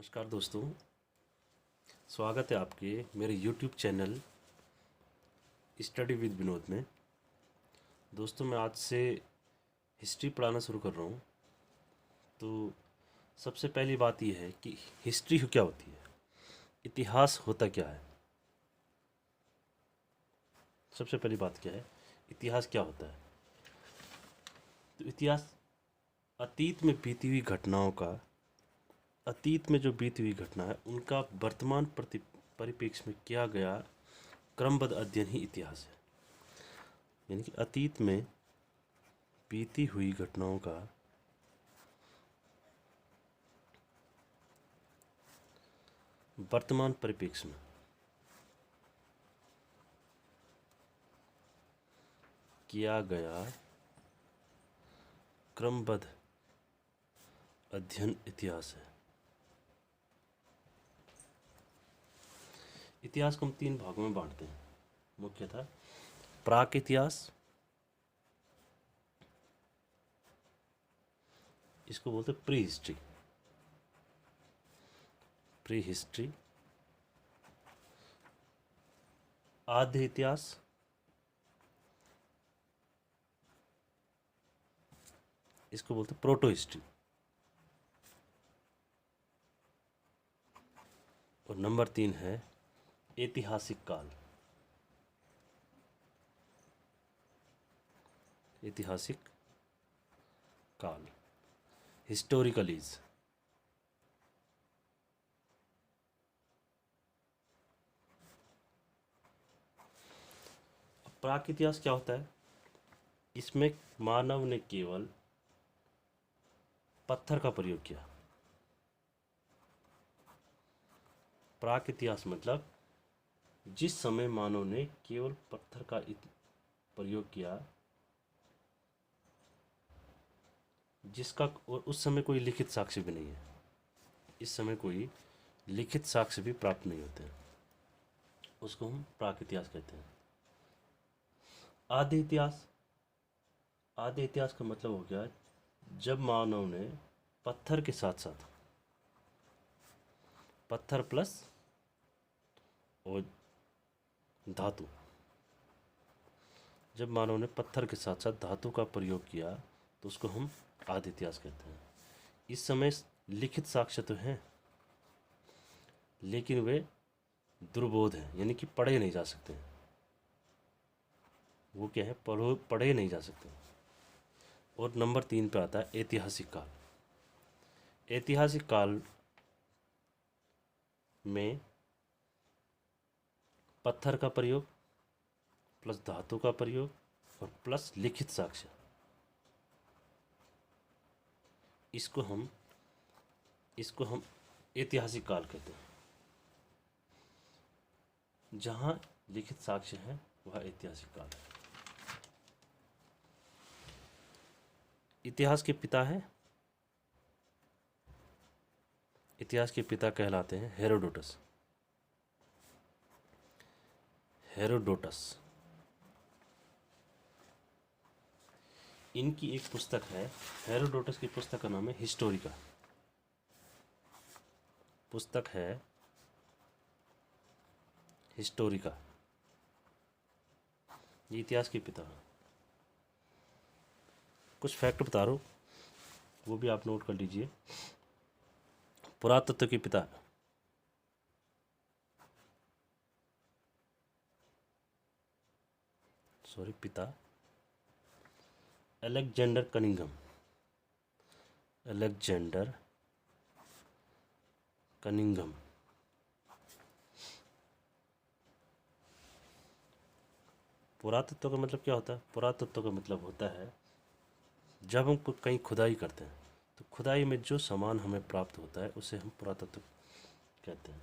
नमस्कार दोस्तों, स्वागत है आपके मेरे YouTube channel study with Vinod में। दोस्तों, मैं आज से हिस्ट्री पढ़ाना शुरू कर रहा हूँ। तो सबसे पहली बात यह है कि हिस्ट्री क्या होती है, इतिहास होता क्या है। सबसे पहली बात क्या है, इतिहास क्या होता है। तो इतिहास अतीत में बीती हुई घटनाओं का, अतीत में जो बीती हुई घटना है उनका वर्तमान परिप्रेक्ष्य में किया गया क्रमबद्ध अध्ययन ही इतिहास है। यानी कि अतीत में बीती हुई घटनाओं का वर्तमान परिप्रेक्ष्य में किया गया क्रमबद्ध अध्ययन इतिहास है। इतिहास को हम 3 भागों में बांटते हैं मुख्यतः। प्राक इतिहास, इसको बोलते हैं प्री हिस्ट्री, प्री हिस्ट्री। आद्य इतिहास, इसको बोलते हैं प्रोटो हिस्ट्री। और नंबर 3 है ऐतिहासिक काल। ऐतिहासिक काल, हिस्टोरिकल एज। प्राक इतिहास क्या होता है, इसमें मानव ने केवल पत्थर का प्रयोग किया। प्राक इतिहास मतलब जिस समय मानव ने केवल पत्थर का प्रयोग किया, जिसका और उस समय कोई लिखित साक्ष्य भी नहीं है। इस समय कोई लिखित साक्ष्य भी प्राप्त नहीं होते हैं, उसको हम प्राक इतिहास कहते हैं। आद्य इतिहास, आद्य इतिहास का मतलब हो गया जब मानव ने पत्थर के साथ साथ, पत्थर प्लस और धातु, जब मानव ने पत्थर के साथ साथ धातु का प्रयोग किया तो उसको हम आद्य इतिहास कहते हैं। इस समय लिखित साक्ष्य तो हैं लेकिन वे दुर्बोध हैं, यानी कि पढ़े नहीं जा सकते। वो क्या है, पढ़े नहीं जा सकते। और नंबर 3 पे आता है ऐतिहासिक काल। ऐतिहासिक काल में पत्थर का प्रयोग प्लस धातु का प्रयोग और प्लस लिखित साक्ष्य, इसको हम ऐतिहासिक काल कहते हैं। जहाँ लिखित साक्ष्य है वह ऐतिहासिक काल है। इतिहास के पिता है, इतिहास के पिता कहलाते हैं हेरोडोटस। हेरोडोटस, इनकी एक पुस्तक है, हेरोडोटस की पुस्तक का नाम है हिस्टोरिका। पुस्तक है हिस्टोरिका, ये इतिहास के पिता हैं। कुछ फैक्ट बता रहा हूँ, वो भी आप नोट कर लीजिए। पुरातत्व के पिता, पिता अलेक्जेंडर कनिंघम। Alexander Cunningham. पुरातत्व का मतलब क्या होता है, पुरातत्व का मतलब होता है जब हम कहीं खुदाई करते हैं तो खुदाई में जो सामान हमें प्राप्त होता है उसे हम पुरातत्व कहते हैं।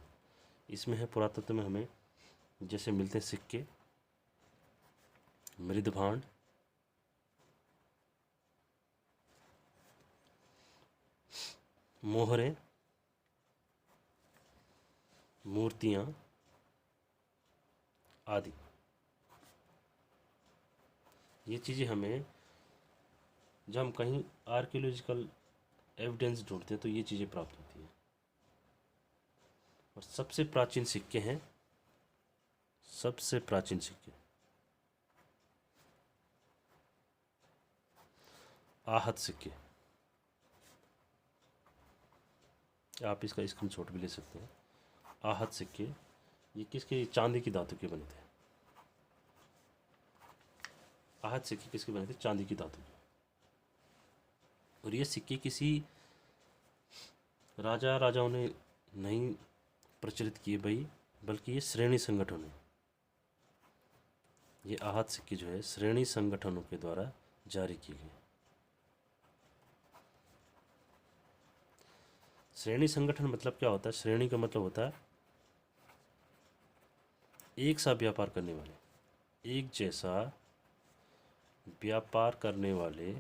इसमें है, पुरातत्व में हमें जैसे मिलते हैं सिक्के, मृदभांड, मोहरें, मूर्तियाँ आदि। ये चीज़ें हमें जब हम कहीं आर्कियोलॉजिकल एविडेंस ढूंढते हैं तो ये चीज़ें प्राप्त होती हैं। और सबसे प्राचीन सिक्के हैं, सबसे प्राचीन सिक्के आहत सिक्के। आप इसका स्क्रीनशॉट भी ले सकते हैं। आहत सिक्के ये किसके, चांदी की धातु के बने थे। आहत सिक्के किसके बने थे, चांदी की धातु के। और ये सिक्के किसी राजाओं ने नहीं प्रचलित किए भाई, बल्कि ये श्रेणी संगठन है। ये आहत सिक्के जो है श्रेणी संगठनों के द्वारा जारी किए गए। श्रेणी संगठन मतलब क्या होता है, श्रेणी का मतलब होता है एक सा व्यापार करने वाले, एक जैसा व्यापार करने वाले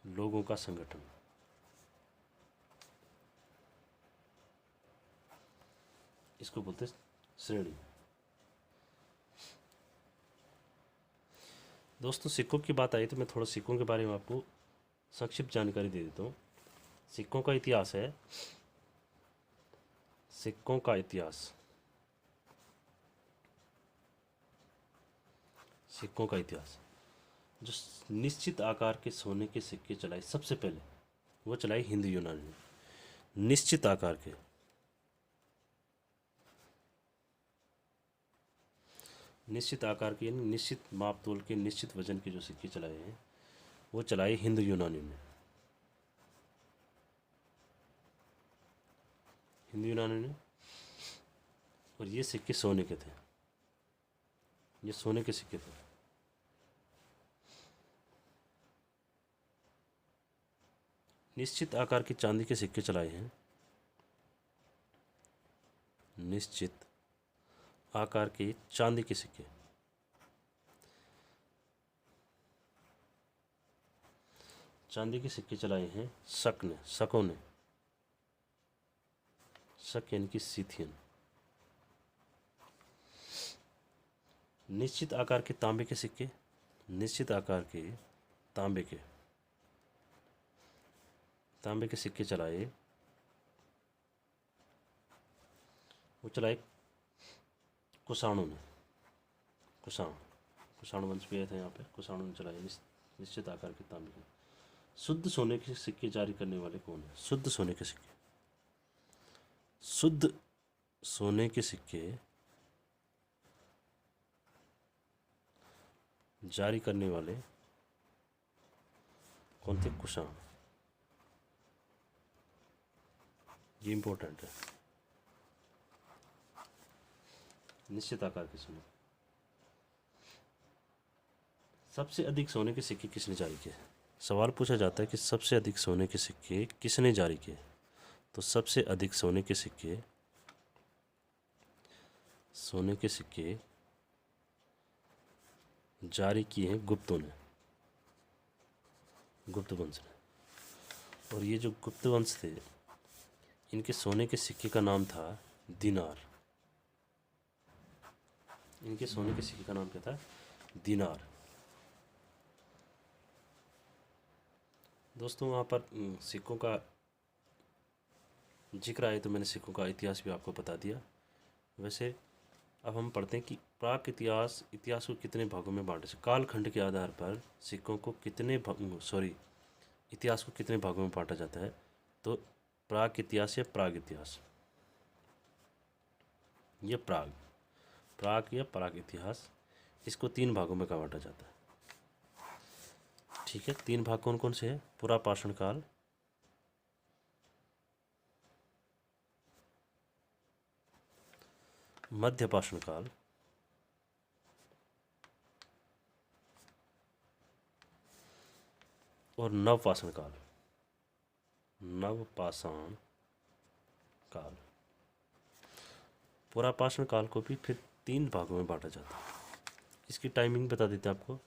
लोगों का संगठन। इसको बोलते हैं श्रेणी। दोस्तों सिक्कों की बात आई तो मैं थोड़ा सिक्कों के बारे में आपको संक्षिप्त जानकारी दे देता हूँ। सिक्कों का इतिहास है, सिक्कों का इतिहास, सिक्कों का इतिहास। जो निश्चित आकार के सोने के सिक्के चलाए सबसे पहले, वो चलाए हिंदू यूनानी ने। निश्चित आकार के, निश्चित आकार के यानी निश्चित माप तोल के, निश्चित वजन के जो सिक्के चलाए हैं वो चलाए हिंदू यूनानी ने। हिंदू यूनानी ने। और ये सिक्के सोने के थे, ये सोने के सिक्के थे। निश्चित आकार के चांदी के सिक्के चलाए हैं, निश्चित आकार के चांदी के सिक्के। चांदी के सिक्के चलाए हैं शक ने, शकों ने। शक यानी कि सीथियन। निश्चित आकार के तांबे के सिक्के, निश्चित आकार के तांबे के, तांबे के सिक्के चलाए, वो चलाए कुषाणों ने। कुषाण वंश भी आए थे यहाँ पे। कुषाणों ने चलाए निश्चित आकार के तांबे के। शुद्ध सोने के सिक्के जारी करने वाले कौन है, शुद्ध सोने के सिक्के, शुद्ध सोने के सिक्के जारी करने वाले कौन थे, कुषाण। ये इंपॉर्टेंट है। निश्चित आकार के सोने। सबसे अधिक सोने के सिक्के किसने जारी किए, सवाल पूछा जाता है कि सबसे अधिक सोने के सिक्के किसने जारी किए। तो सबसे अधिक सोने के सिक्के, सोने के सिक्के जारी किए हैं गुप्तों ने, गुप्त वंश ने। और ये जो गुप्त वंश थे, इनके सोने के सिक्के का नाम था दिनार। इनके सोने के सिक्के का नाम क्या था, दिनार। दोस्तों वहाँ पर सिक्कों का जिक्र आए तो मैंने सिक्कों का इतिहास भी आपको बता दिया। वैसे अब हम पढ़ते हैं कि प्राक इतिहास, इतिहास को कितने भागों में बांटे। कालखंड के आधार पर सिक्कों को कितने इतिहास को कितने भागों में बांटा जाता है। तो प्राक इतिहास या प्राग इतिहास, ये प्राग या प्राग इतिहास, इसको 3 भागों में बांटा जाता है। ठीक है, 3 भाग कौन कौन से हैं, पुरापाषाण काल, मध्यपाषाण काल और नवपाषाण काल। नवपाषाण काल। पुरापाषाण काल को भी फिर 3 भागों में बांटा जाता है। इसकी टाइमिंग बता देते हैं आपको।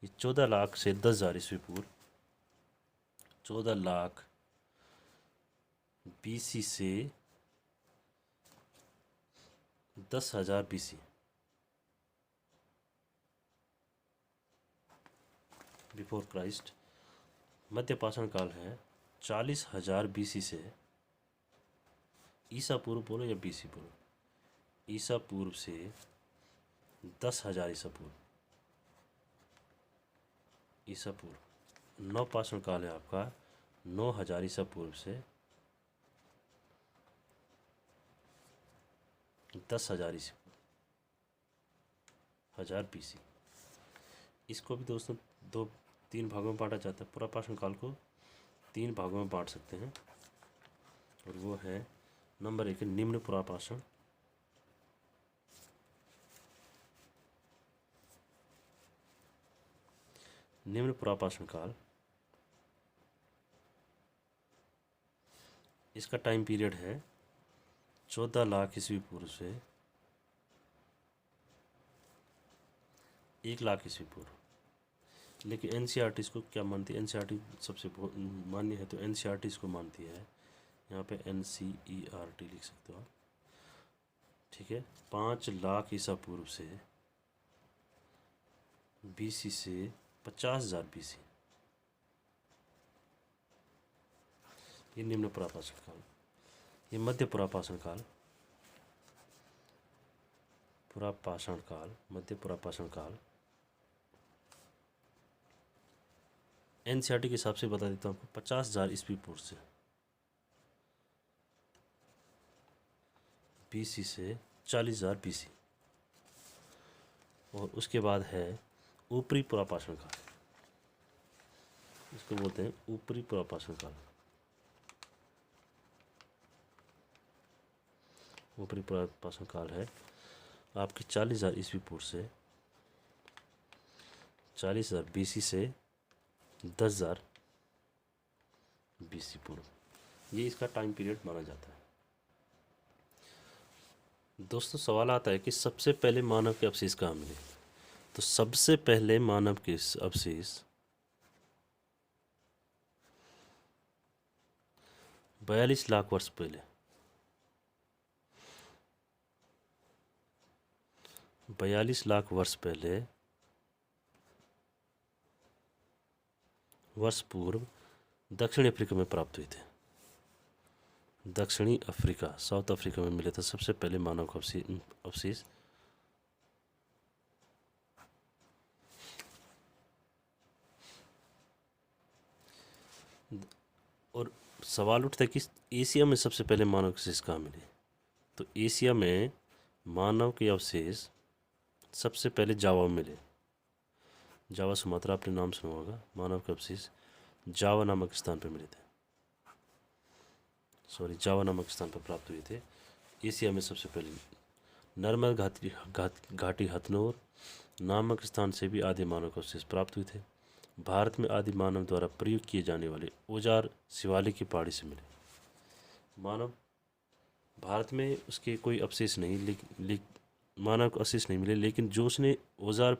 ये 14 लाख से 10,000 ईस्वी पूर्व, 14 लाख BC से 10,000 BC, बिफोर क्राइस्ट। मध्यपाषाण काल है 40,000 BC से ईसा पूर्व बोलो या बीसी पूर्व, ईसा पूर्व से 10,000 ईसा पूर्व, ईसा पूर्व। नवपाषाण काल है आपका 9,000 ईसा पूर्व से 10,000 ईसा पूर्व, 1000 बीसी। इसको भी दोस्तों 2-3 भागों में बांटा जाता है। पुरापाषाण काल को 3 भागों में बांट सकते हैं, और वो है नंबर 1 निम्न पुरापाषाण, निम्न पुरापाषाण काल। इसका टाइम पीरियड है 14 लाख ईस्वी पूर्व से 1 लाख ईस्वी पूर्व। लेकिन एनसीईआरटी इसको क्या मानती है, एनसीईआरटी सबसे मान्य है, तो एनसीईआरटी इसको मानती है, यहाँ पे एनसीईआरटी लिख सकते हो आप, ठीक है। 5 लाख ईसा पूर्व से बीसी से 50,000 बीसी, ये निम्न पुरापाषाण काल। ये मध्य पुरापाषाण काल, पुरापाषाण काल, मध्य पुरापाषाण काल। एनसीईआरटी के हिसाब से बता देता हूँ आपको, 50,000 ईस्वी पूर्व से बीसी से 40,000 बीसी, और उसके बाद है ऊपरी पुरापाषाण काल, इसको बोलते हैं ऊपरी पुरापाषाण काल। ऊपरी पुरापाषाण काल है आपकी 40,000 ईस्वी पूर्व से 40,000 बीसी से 10,000 बीसी पूर्व, ये इसका टाइम पीरियड माना जाता है। दोस्तों सवाल आता है कि सबसे पहले मानव के अवशेष कहाँ मिले, तो सबसे पहले मानव के अवशेष 42 लाख वर्ष पहले, 42 लाख वर्ष पहले, वर्ष पूर्व दक्षिण अफ्रीका में प्राप्त हुए थे। दक्षिणी अफ्रीका, साउथ अफ्रीका में मिले थे सबसे पहले मानव का अवशेष। और सवाल उठता है कि एशिया में सबसे पहले मानव के अवशेष कहाँ मिले, तो एशिया में मानव के अवशेष सबसे पहले जावा में मिले। जावा सुमात्रा आपने नाम सुना होगा, मानव के अवशेष जावा नामक स्थान पर मिले थे, जावा नामक स्थान पर प्राप्त हुए थे। एशिया में सबसे पहले नर्मद घाटी हथनोर नामक स्थान से भी आदि मानव के अवशेष प्राप्त हुए थे। भारत में आदि मानव द्वारा प्रयोग किए जाने वाले औजार शिवालिक की पहाड़ी से मिले। मानव भारत में उसके कोई अवशेष नहीं, मानव के अवशेष नहीं मिले, लेकिन जो उसने औजार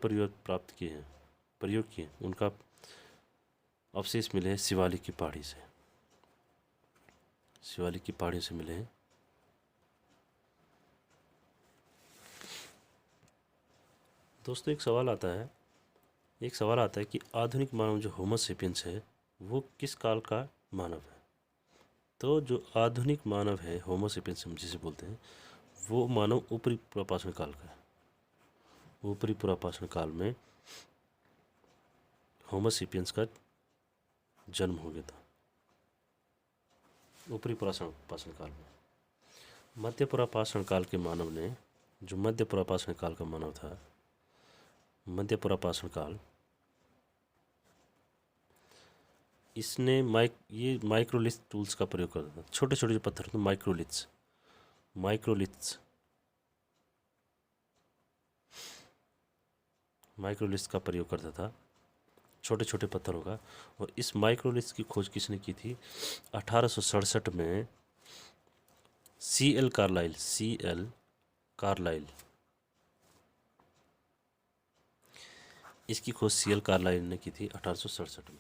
प्रयोग किए उनका अवशेष मिले हैं शिवालिक की पहाड़ी से, शिवालिक की पहाड़ी से मिले हैं। दोस्तों एक सवाल आता है कि आधुनिक मानव जो होमो सेपियंस है वो किस काल का मानव है। तो जो आधुनिक मानव है होमो सेपियंस हम जिसे बोलते हैं, वो मानव ऊपरी पुरापाषाण काल का है। ऊपरी पुरापाषाण काल में होमो सेपियंस का जन्म हो गया था, ऊपरी पुरापाषाण काल में। मध्य पुरापाषाण काल के मानव ने, जो मध्य पुरापाषाण काल का मानव था, मध्य पुरापाषाण काल, इसने माइक्रोलिथ टूल्स का प्रयोग करता था। छोटे छोटे जो पत्थर थे माइक्रोलिथ्स का प्रयोग करता था, छोटे छोटे पत्थरों का। और इस माइक्रोलिथ्स की खोज किसने की थी, 1867 में C.L. कार्लाइल, इसकी खोज C.L. कार्लाइल ने की थी 1867 में।